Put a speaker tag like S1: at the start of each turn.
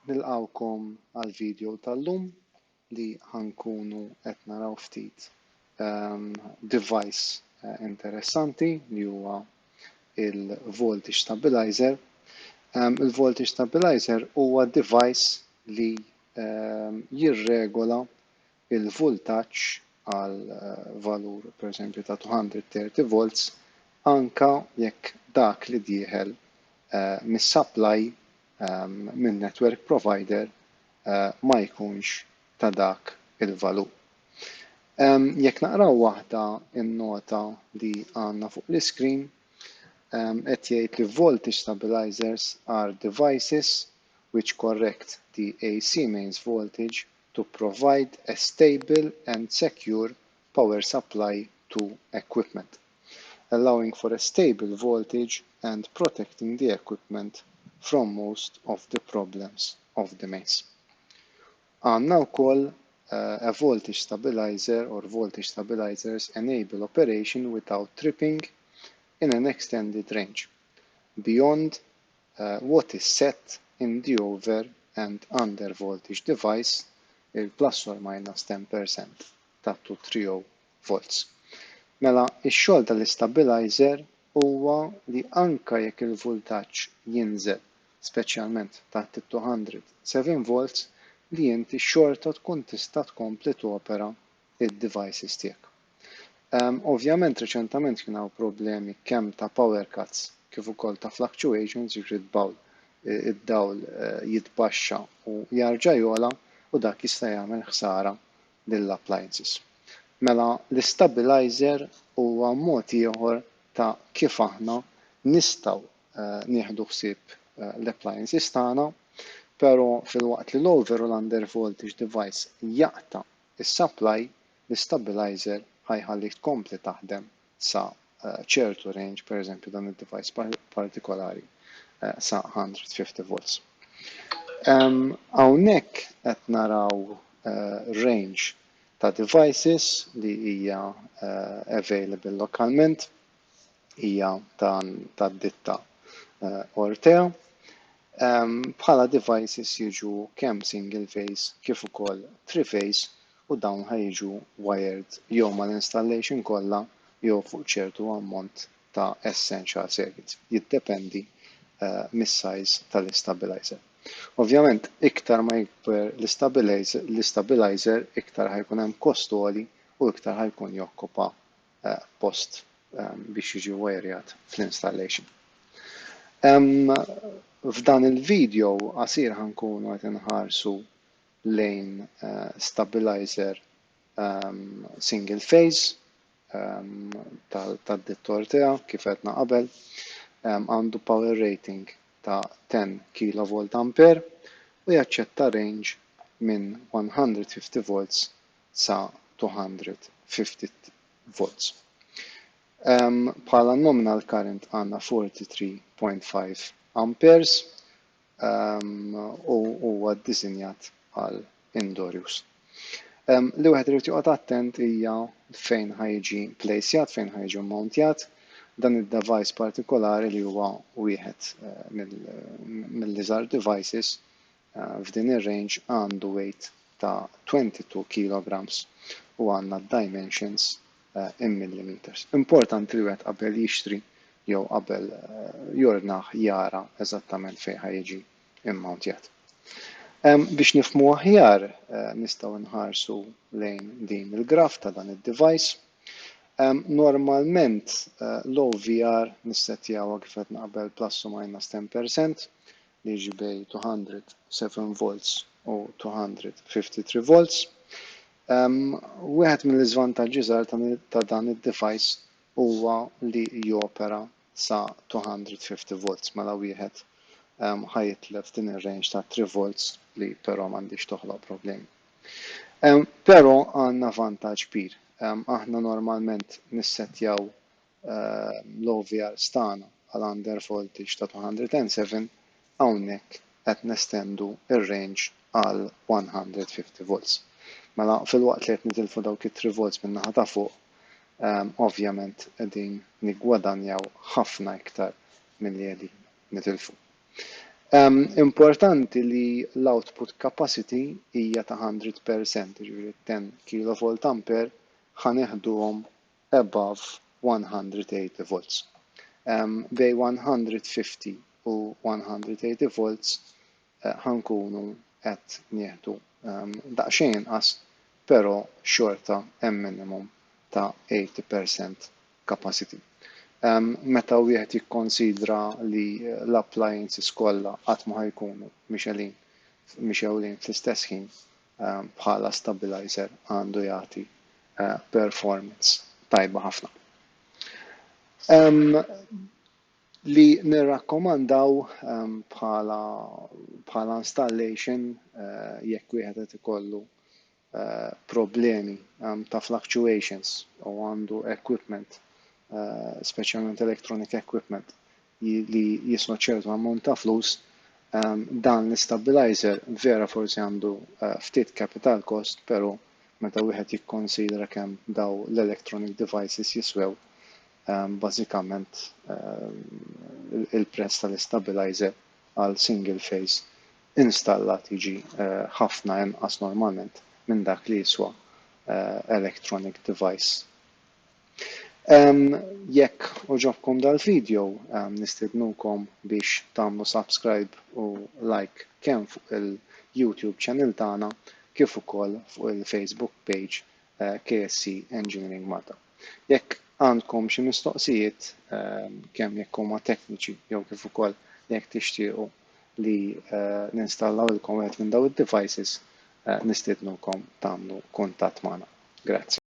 S1: Nilqawkom għal video tal-lum li ħankunu qed naraw ftit device interessanti li huwa il-voltage stabilizer. Il-voltage stabilizer huwa device li jirregola il-voltaġġ għal valur pereżempju ta' 230 volts anka jekk dak li dieħel mis-supply minn network provider ma jkunx ta' dak il-valur. Jekk naqraw waħda in-nota li għandna fuq l-iskrin, qed jgħid li voltage stabilizers are devices which correct the AC mains voltage to provide a stable and secure power supply to equipment, allowing for a stable voltage and protecting the equipment from most of the problems of the mains. Għandna wkoll a voltage stabilizer or voltage stabilizers enable operation without tripping in an extended range beyond what is set in the over and under voltage device il plus or minus 10% ta' 230 volts. Mela, ix-xogħol tal-istabilizer huwa li anke jekk il-voltaġġ jinżel speċjalment taħt 207 volts li inti xorta tkun tista' tkompli topera id-devices tiegħek. Ovvjament reċentament kien hawn problemi kemm ta' power cuts kif ukoll ta' fluctuations jiġri id-dawl jitbaxxa u jarġa' jogħla u dak jista' jagħmel ħsara lill-appliances. Mela l-istabilizer huwa mod ieħor ta' kif aħna nistgħu nieħdu ħsieb l-appliances tagħna, però filwaqt li l-over u l-under voltage device jaqta' is-supply, l-istabilizer ħajħallik tkompli taħdem sa ċertu range, pereżempju dan id-device partikolari sa 150 volts. Hawnhekk qed naraw range ta' devices li hija available lokalment, hija tad-ditta Ortea. Bħala devices jiġu kemm single phase kif ukoll three phase u dawn ħajġu wired jew mal-installation kollha jew fuq ċertu ammont ta' essential circuits. Jiddependi mis-size tal-istabilizer. Ovvjament, iktar ma jikber l-istabilizer, iktar ħajkun hemm kost għoli u iktar ħajkun jokkupa post biex jiġi wired fl-installation. F'dan il-video qasir ħankunu qed inħarsu lejn stabilizer single phase tad-ditta Ortea kif qedna qabel, għandu power rating ta' 10 kV ampere u jaċċetta range minn 150 volts sa 250 volts. Bħala nominal current għandna 43.5 amperes u huwa ddisinjat għal indoor use. Li wieħed irid joqgħod attent hija fejn ħajġi plejsjat, fejn ħajġi mountjat dan id-device partikolari li huwa wieħed mill-iżgħar devices f'din ir-range għandu weight ta' 22 kilograms u għandna dimensions in millimeters. Importanti li wieħed qabel jixtri jew qabel jornaħ jara eżattament fejn ħajġi immountjat. Biex nifhmu aħjar nistgħu nħarsu lejn din il-graf ta' dan id-device. Normalment l-OVR nissettjawha kif qed naqbel plus or minus 10% li jiġi bejn 207 volts u 253 volts. Wieħed mill-iżvantaġġi żgħar ta' dan id-device huwa li jopera sa 250 volts mela wieħed ħajitlef din ir-range ta' 3 volts li però m'għandix toħloq problemi. Però għandna vantaġġ kbir. Aħna normalment nissettjaw l-OVR stana għal under voltage ta' 207, hawnhekk qed nestendu ir-range għal 150 volts. Mela filwaqt li qed nitilfu dawk it-3 volts min-naħa ta' fuq, ovvjament qegħdin niggwadanjaw ħafna iktar milli qegħdin nitilfu. Importanti li l-output capacity hija ta' 100%, ġifieri 10 kV ampere ħaneħduhom above 180 volts. Bej 150 u 180 volts ħankunu qed nieħdu daqsxejn inqas, però xorta hemm minimum ta' 80% capacity. Meta wieħed jikkonsidra li l-appliances kollha qatt ma ħajkunu mixewlin fl-istess ħin bħala stabilizer għandu jagħti performance tajba ħafna. Li nirrakkomandaw bħala installation jekk wieħed qed ikollu problemi ta' fluctuations u għandu equipment, speċjalment electronic equipment li jiswa ċertu ammont ta' flus, dan l-stabilizer vera forsi għandu ftit capital cost, però meta wieħed jikkonsidra kemm daw l-electronic devices jiswew, bażikament il-prezz tal-stabilizer għal single phase installat jiġi ħafna inqas normalment minn dak li jiswa electronic device. Jekk oġobkom dal-video, nistednukom biex tagħmlu subscribe u like kemm fuq il-YouTube channel tagħna kif ukoll fuq il-Facebook page KSC Engineering Malta. Jekk għandkom xi mistoqsijiet kemm jekk huma tekniċi jew kif ukoll jekk tixtiequ li ninstallawlkom wieħed minn dawn id-devices, nistednukom tagħmlu kuntatt magħna. Grazzi.